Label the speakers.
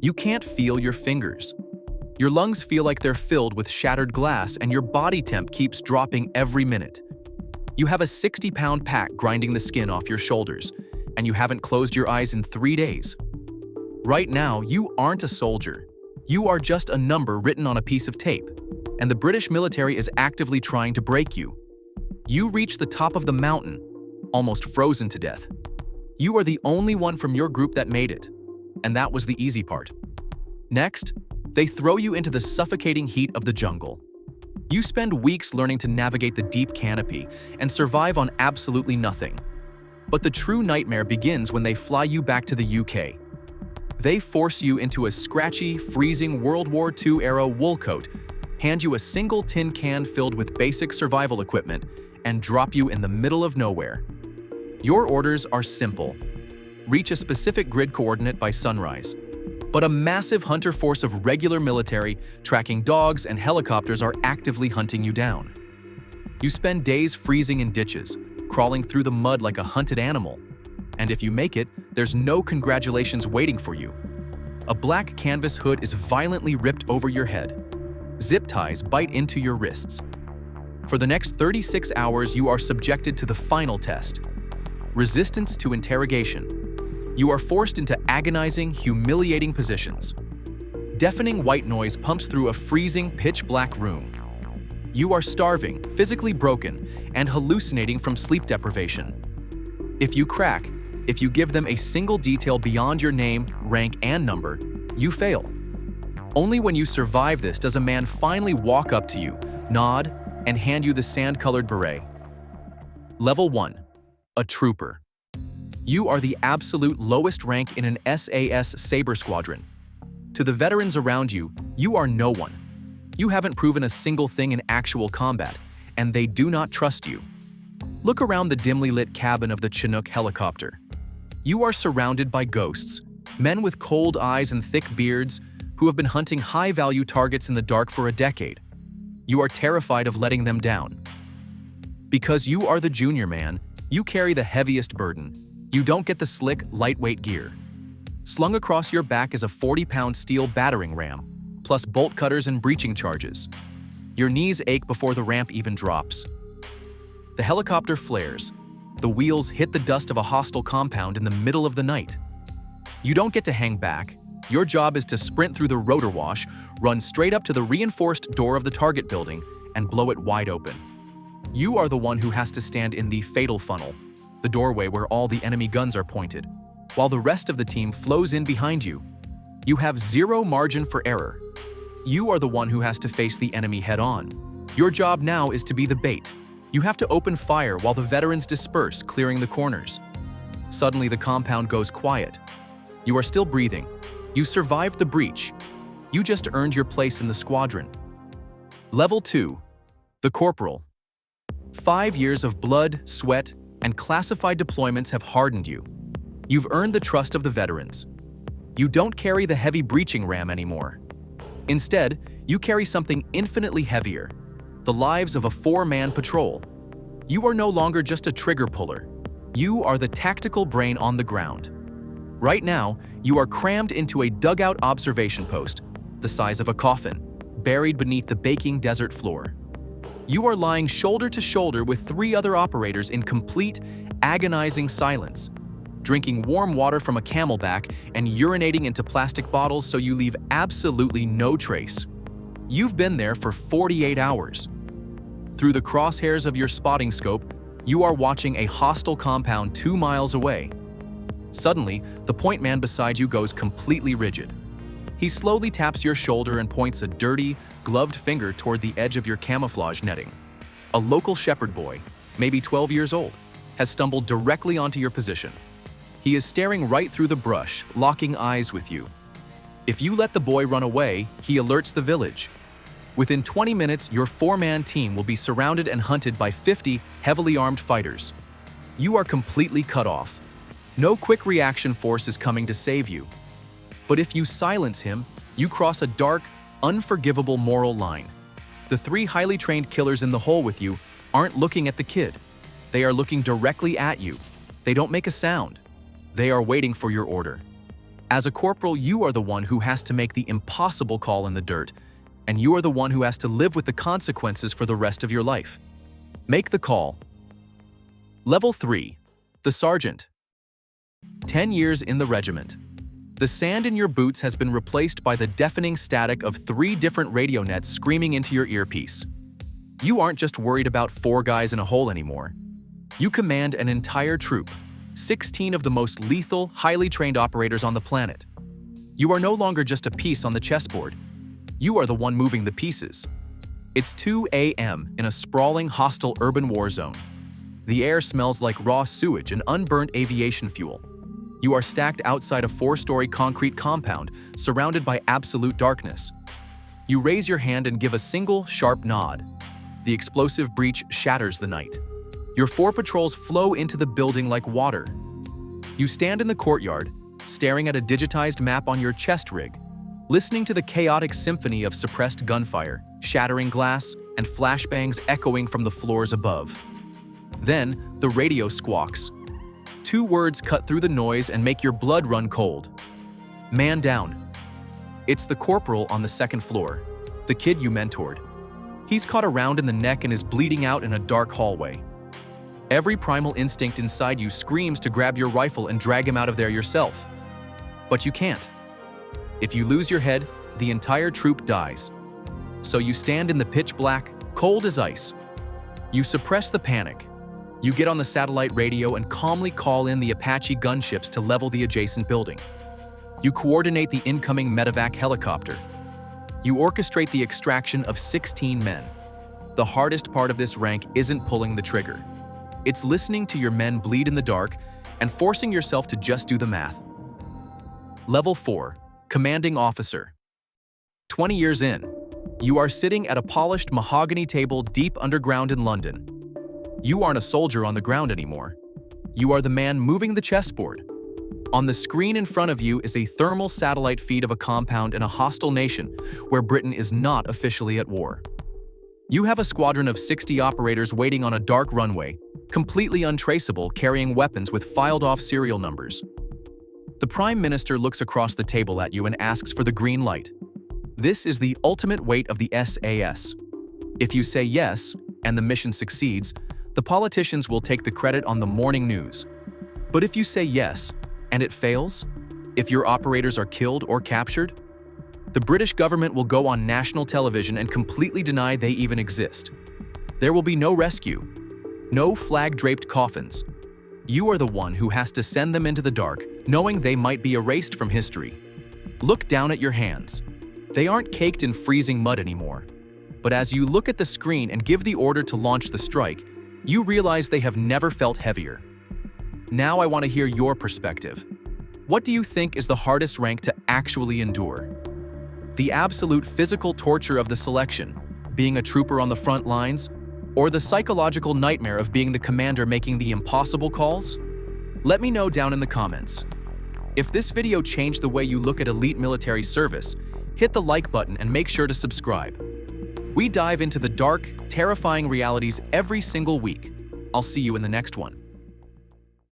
Speaker 1: You can't feel your fingers. Your lungs feel like they're filled with shattered glass, and your body temp keeps dropping every minute. You have a 60-pound pack grinding the skin off your shoulders, and you haven't closed your eyes in 3 days. Right now, you aren't a soldier. You are just a number written on a piece of tape, and the British military is actively trying to break you. You reach the top of the mountain, almost frozen to death. You are the only one from your group that made it, and that was the easy part. Next, they throw you into the suffocating heat of the jungle. You spend weeks learning to navigate the deep canopy and survive on absolutely nothing. But the true nightmare begins when they fly you back to the UK. They force you into a scratchy, freezing World War II-era wool coat, hand you a single tin can filled with basic survival equipment, and drop you in the middle of nowhere. Your orders are simple. Reach a specific grid coordinate by sunrise. But a massive hunter force of regular military, tracking dogs and helicopters are actively hunting you down. You spend days freezing in ditches, crawling through the mud like a hunted animal. And if you make it, there's no congratulations waiting for you. A black canvas hood is violently ripped over your head. Zip ties bite into your wrists. For the next 36 hours, you are subjected to the final test: resistance to interrogation. You are forced into agonizing, humiliating positions. Deafening white noise pumps through a freezing, pitch-black room. You are starving, physically broken, and hallucinating from sleep deprivation. If you crack, if you give them a single detail beyond your name, rank, and number, you fail. Only when you survive this does a man finally walk up to you, nod, and hand you the sand-colored beret. Level 1. A trooper. You are the absolute lowest rank in an SAS Sabre squadron. To the veterans around you, you are no one. You haven't proven a single thing in actual combat, and they do not trust you. Look around the dimly lit cabin of the Chinook helicopter. You are surrounded by ghosts, men with cold eyes and thick beards who have been hunting high-value targets in the dark for a decade. You are terrified of letting them down. Because you are the junior man, you carry the heaviest burden. You don't get the slick, lightweight gear. Slung across your back is a 40-pound steel battering ram, plus bolt cutters and breaching charges. Your knees ache before the ramp even drops. The helicopter flares. The wheels hit the dust of a hostile compound in the middle of the night. You don't get to hang back. Your job is to sprint through the rotor wash, run straight up to the reinforced door of the target building, and blow it wide open. You are the one who has to stand in the fatal funnel, the doorway where all the enemy guns are pointed, while the rest of the team flows in behind you. You have zero margin for error. You are the one who has to face the enemy head-on. Your job now is to be the bait. You have to open fire while the veterans disperse, clearing the corners. Suddenly, the compound goes quiet. You are still breathing. You survived the breach. You just earned your place in the squadron. Level 2. The Corporal. 5 years of blood, sweat, and classified deployments have hardened you. You've earned the trust of the veterans. You don't carry the heavy breaching ram anymore. Instead, you carry something infinitely heavier: the lives of a 4-man patrol. You are no longer just a trigger puller. You are the tactical brain on the ground. Right now, you are crammed into a dugout observation post, the size of a coffin, buried beneath the baking desert floor. You are lying shoulder to shoulder with 3 other operators in complete, agonizing silence, drinking warm water from a camelback and urinating into plastic bottles so you leave absolutely no trace. You've been there for 48 hours. Through the crosshairs of your spotting scope, you are watching a hostile compound 2 miles away. Suddenly, the point man beside you goes completely rigid. He slowly taps your shoulder and points a dirty, gloved finger toward the edge of your camouflage netting. A local shepherd boy, maybe 12 years old, has stumbled directly onto your position. He is staring right through the brush, locking eyes with you. If you let the boy run away, he alerts the village. Within 20 minutes, your 4-man team will be surrounded and hunted by 50 heavily armed fighters. You are completely cut off. No quick reaction force is coming to save you. But if you silence him, you cross a dark, unforgivable moral line. The 3 highly trained killers in the hole with you aren't looking at the kid. They are looking directly at you. They don't make a sound. They are waiting for your order. As a corporal, you are the one who has to make the impossible call in the dirt, and you are the one who has to live with the consequences for the rest of your life. Make the call. Level 3. The Sergeant. 10 years in the regiment. The sand in your boots has been replaced by the deafening static of 3 different radio nets screaming into your earpiece. You aren't just worried about 4 guys in a hole anymore. You command an entire troop, 16 of the most lethal, highly trained operators on the planet. You are no longer just a piece on the chessboard. You are the one moving the pieces. It's 2 a.m. in a sprawling, hostile urban war zone. The air smells like raw sewage and unburnt aviation fuel. You are stacked outside a 4-story concrete compound, surrounded by absolute darkness. You raise your hand and give a single, sharp nod. The explosive breach shatters the night. Your 4 patrols flow into the building like water. You stand in the courtyard, staring at a digitized map on your chest rig, listening to the chaotic symphony of suppressed gunfire, shattering glass, and flashbangs echoing from the floors above. Then, the radio squawks. 2 words cut through the noise and make your blood run cold. Man down. It's the corporal on the 2nd floor, the kid you mentored. He's caught a round in the neck and is bleeding out in a dark hallway. Every primal instinct inside you screams to grab your rifle and drag him out of there yourself. But you can't. If you lose your head, the entire troop dies. So you stand in the pitch black, cold as ice. You suppress the panic. You get on the satellite radio and calmly call in the Apache gunships to level the adjacent building. You coordinate the incoming medevac helicopter. You orchestrate the extraction of 16 men. The hardest part of this rank isn't pulling the trigger. It's listening to your men bleed in the dark and forcing yourself to just do the math. Level 4. Commanding Officer. 20 years in, you are sitting at a polished mahogany table deep underground in London. You aren't a soldier on the ground anymore. You are the man moving the chessboard. On the screen in front of you is a thermal satellite feed of a compound in a hostile nation where Britain is not officially at war. You have a squadron of 60 operators waiting on a dark runway, completely untraceable, carrying weapons with filed-off serial numbers. The Prime Minister looks across the table at you and asks for the green light. This is the ultimate weight of the SAS. If you say yes, and the mission succeeds, the politicians will take the credit on the morning news. But if you say yes, and it fails, if your operators are killed or captured, the British government will go on national television and completely deny they even exist. There will be no rescue, no flag-draped coffins. You are the one who has to send them into the dark, knowing they might be erased from history. Look down at your hands. They aren't caked in freezing mud anymore. But as you look at the screen and give the order to launch the strike, you realize they have never felt heavier. Now I want to hear your perspective. What do you think is the hardest rank to actually endure? The absolute physical torture of the selection, being a trooper on the front lines, or the psychological nightmare of being the commander making the impossible calls? Let me know down in the comments. If this video changed the way you look at elite military service, hit the like button and make sure to subscribe. We dive into the dark, terrifying realities every single week. I'll see you in the next one.